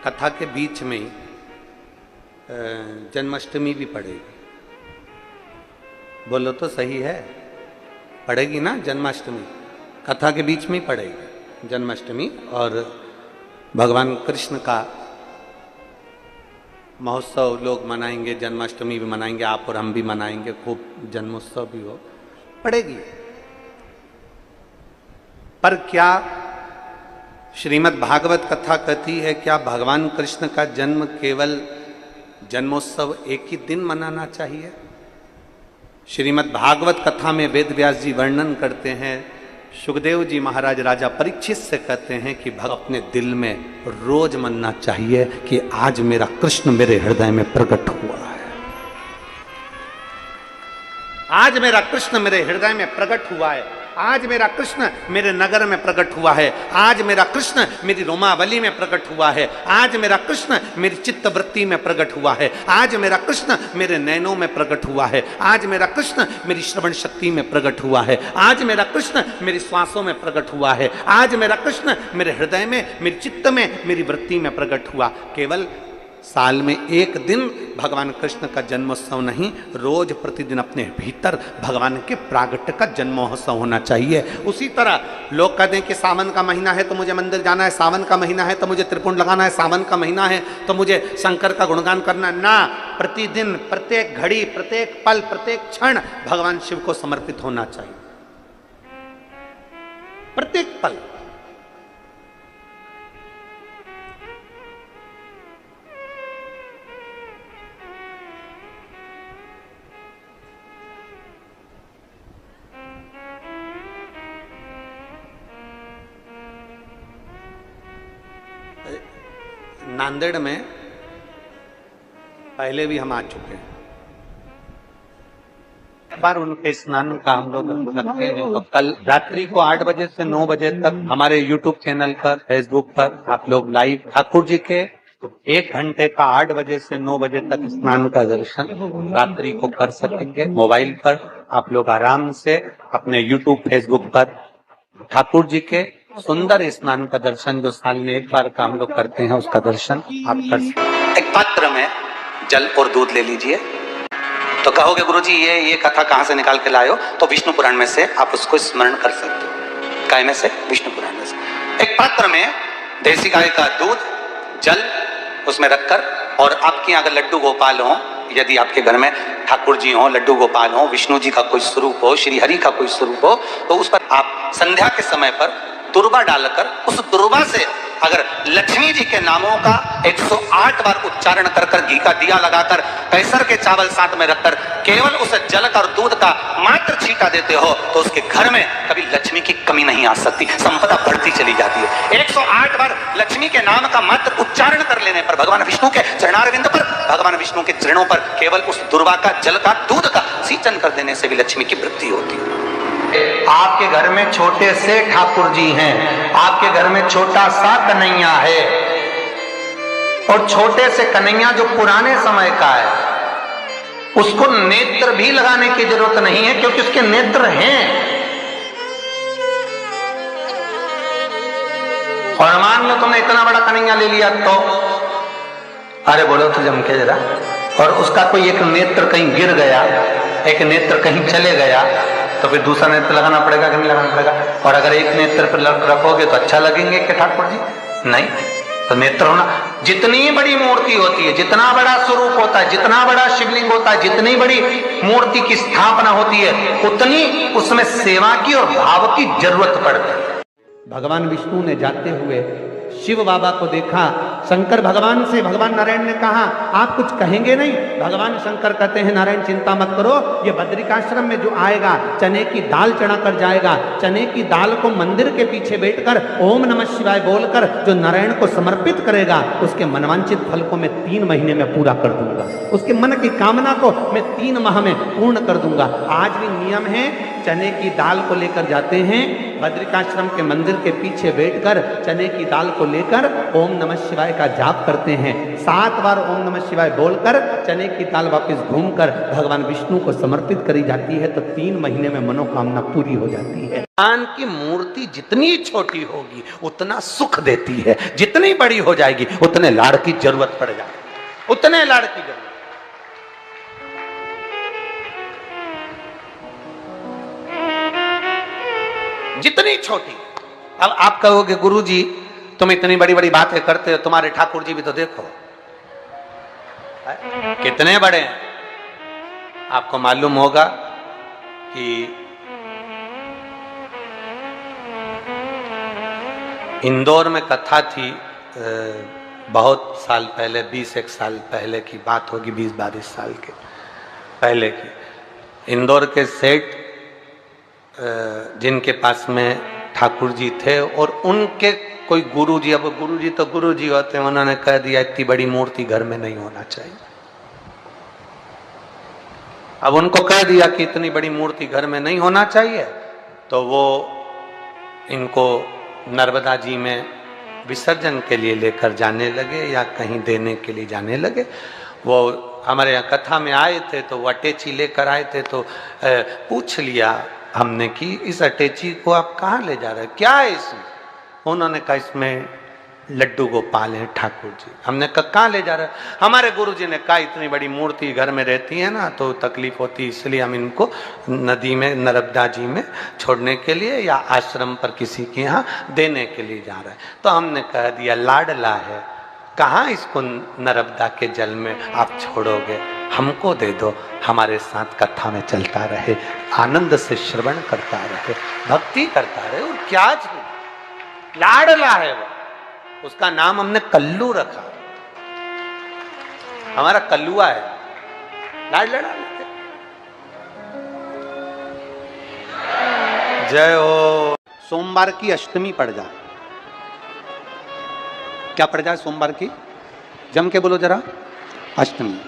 कथा के बीच में ही जन्माष्टमी भी पड़ेगी। बोलो तो सही है, पड़ेगी ना जन्माष्टमी, कथा के बीच में ही पड़ेगी जन्माष्टमी। और भगवान कृष्ण का महोत्सव लोग मनाएंगे, जन्माष्टमी भी मनाएंगे, आप और हम भी मनाएंगे, खूब जन्मोत्सव भी हो, पड़ेगी। पर क्या श्रीमद् भागवत कथा कहती है क्या भगवान कृष्ण का जन्म केवल जन्मोत्सव एक ही दिन मनाना चाहिए? श्रीमद् भागवत कथा में वेद व्यास जी वर्णन करते हैं, सुखदेव जी महाराज राजा परीक्षित से कहते हैं कि भक्त अपने दिल में रोज मानना चाहिए कि आज मेरा कृष्ण मेरे हृदय में प्रकट हुआ है, आज मेरा कृष्ण मेरे हृदय में प्रकट हुआ है, आज मेरा कृष्ण मेरे नगर में प्रकट हुआ है, आज मेरा कृष्ण मेरी रोमावली में प्रकट हुआ है, आज मेरा कृष्ण मेरी चित्तवृत्ति में प्रकट हुआ है, आज मेरा कृष्ण मेरे नैनों में प्रकट हुआ है, आज मेरा कृष्ण मेरी श्रवण शक्ति में प्रकट हुआ है, आज मेरा कृष्ण मेरी श्वासों में प्रकट हुआ है, आज मेरा कृष्ण मेरे हृदय में, मेरी चित्त में, मेरी वृत्ति में प्रकट हुआ। केवल साल में एक दिन भगवान कृष्ण का जन्मोत्सव नहीं, रोज प्रतिदिन अपने भीतर भगवान के प्रागट्य का जन्मोत्सव होना चाहिए। उसी तरह लोग कहते हैं कि सावन का महीना है तो मुझे मंदिर जाना है, सावन का महीना है तो मुझे त्रिपुंड लगाना है, सावन का महीना है तो मुझे शंकर का गुणगान करना है। ना, प्रतिदिन, प्रत्येक घड़ी, प्रत्येक पल, प्रत्येक क्षण भगवान शिव को समर्पित होना चाहिए, प्रत्येक पल। नांदेड़ में पहले भी हम आ चुके हैं, एक बार उनके स्नान का हम लोग रखते हैं। तो कल रात्रि को 8 बजे से 9 बजे तक हमारे YouTube चैनल पर, फेसबुक पर आप लोग लाइव ठाकुर जी के 1 घंटे का 8 बजे से 9 बजे तक स्नान का दर्शन रात्रि को कर सकेंगे। मोबाइल पर आप लोग आराम से अपने YouTube, फेसबुक पर ठाकुर जी के सुंदर स्नान का दर्शन, जो साल में एक बार का हम लोग करते हैं, उसका दर्शन आप कर सकते हैं। एक पात्र में जल और दूध ले लीजिए। तो कहोगे गुरुजी ये कथा कहाँ से निकाल के लाए हो? तो विष्णु पुराण में से आप उसको स्मरण कर सकते हो। काय में से? विष्णु पुराण में से। एक पात्र में देसी गाय का दूध, जल उसमें रखकर, और आपके यहाँ अगर लड्डू गोपाल हो, यदि आपके घर में ठाकुर जी हो, लड्डू गोपाल हो, विष्णु जी का कोई स्वरूप हो, श्री हरि का कोई स्वरूप हो, तो उस पर आप संध्या के समय पर दुर्वा डालकर, उस दुर्वा से अगर लक्ष्मी जी के नामों का 108 बार उच्चारण कर कर, घी का दिया लगाकर, कैसर के चावल साथ में रखकर केवल उस जल का और दूध का मात्र छींटा देते हो, तो उसके घर में कभी लक्ष्मी की कमी नहीं आ सकती, संपदा बढ़ती चली जाती है। 108 बार लक्ष्मी के नाम का मात्र उच्चारण कर लेने पर, भगवान विष्णु के चरणारविंद पर, भगवान विष्णु के चरणों पर केवल उस दुर्वा का, जल का, दूध का सिंचन कर देने से भी लक्ष्मी की वृद्धि होती है। आपके घर में छोटे से ठाकुर जी हैं, आपके घर में छोटा सा कन्हैया है, और छोटे से कन्हैया जो पुराने समय का है, उसको नेत्र भी लगाने की जरूरत नहीं है, क्योंकि उसके नेत्र हैं। और मान लो तुमने इतना बड़ा कन्हैया ले लिया तो, अरे बोलो तो जम के जरा, और उसका कोई एक नेत्र कहीं गिर गया, एक नेत्र कहीं चले गया, तो फिर दूसरा नेत्र लगाना पड़ेगा कि नहीं लगाना पड़ेगा? और अगर एक नेत्र पर रखोगे तो अच्छा लगेंगे कि ठाकुर जी? नहीं, तो नेत्र होना। जितनी बड़ी मूर्ति होती है, जितना बड़ा स्वरूप होता है, जितना बड़ा शिवलिंग होता है, जितनी बड़ी मूर्ति की स्थापना होती है, उतनी उसमें सेवा की और भाव की जरूरत पड़ती है। भगवान विष्णु ने जाते हुए शिव बाबा को देखा, शंकर भगवान से, भगवान नारायण ने कहा आप कुछ कहेंगे नहीं? भगवान शंकर कहते हैं नारायण चिंता मत करो, ये बद्रिकाश्रम में जो आएगा चने की दाल चढ़ा कर जाएगा, चने की दाल को मंदिर के पीछे बैठकर ओम नमः शिवाय बोलकर जो नारायण को समर्पित करेगा, उसके मनवांचित फल को मैं 3 महीने में पूरा कर दूंगा, उसके मन की कामना को मैं 3 माह में पूर्ण कर दूंगा। आज भी नियम है, चने की दाल को लेकर जाते हैं, बद्रिकाश्रम के मंदिर के पीछे बैठकर चने की दाल को लेकर ओम नमः शिवाय का जाप करते हैं। 7 बार ओम नमः शिवाय बोलकर चने की दाल वापस घूमकर भगवान विष्णु को समर्पित करी जाती है, तो 3 महीने में मनोकामना पूरी हो जाती है। भगवान की मूर्ति जितनी छोटी होगी उतना सुख देती है, जितनी बड़ी हो जाएगी उतने लाड़ की जरूरत पड़ जाएगी, उतने लाड़ की जरूरत। जितनी छोटी। अब आप कहोगे गुरुजी तुम इतनी बड़ी बड़ी बातें करते हो, तुम्हारे ठाकुर जी भी तो देखो कितने बड़े हैं। आपको मालूम होगा कि इंदौर में कथा थी, बहुत साल पहले, 20-1 साल पहले की बात होगी, 20-22 साल के पहले की। इंदौर के सेठ जिनके पास में ठाकुर जी थे और उनके कोई गुरुजी, अब गुरुजी तो गुरुजी होते हैं, उन्होंने कह दिया इतनी बड़ी मूर्ति घर में नहीं होना चाहिए। अब उनको कह दिया कि इतनी बड़ी मूर्ति घर में नहीं होना चाहिए, तो वो इनको नर्मदा जी में विसर्जन के लिए लेकर जाने लगे या कहीं देने के लिए जाने लगे। वो हमारे यहाँ कथा में आए थे तो वो अटैची लेकर आए थे, तो पूछ लिया हमने कि इस अटैची को आप कहाँ ले जा रहे हैं, क्या है इसमें? उन्होंने कहा इसमें लड्डू गोपाल हैं ठाकुर जी। हमने कहा कहाँ ले जा रहे हैं? हमारे गुरुजी ने कहा इतनी बड़ी मूर्ति घर में रहती है ना तो तकलीफ होती, इसलिए हम इनको नदी में, नर्मदा जी में छोड़ने के लिए या आश्रम पर किसी के यहाँ देने के लिए जा रहे हैं। तो हमने कह दिया लाडला है, कहाँ इसको नर्मदा के जल में आप छोड़ोगे, हमको दे दो, हमारे साथ कथा में चलता रहे, आनंद से श्रवण करता रहे, भक्ति करता रहे। और क्या लाडला है वो, उसका नाम हमने कल्लू रखा, हमारा कल्लुआ है, लाड लड़ा। जय हो। सोमवार की अष्टमी पड़ जाए, क्या पड़ जाए सोमवार की? जम के बोलो जरा, अष्टमी।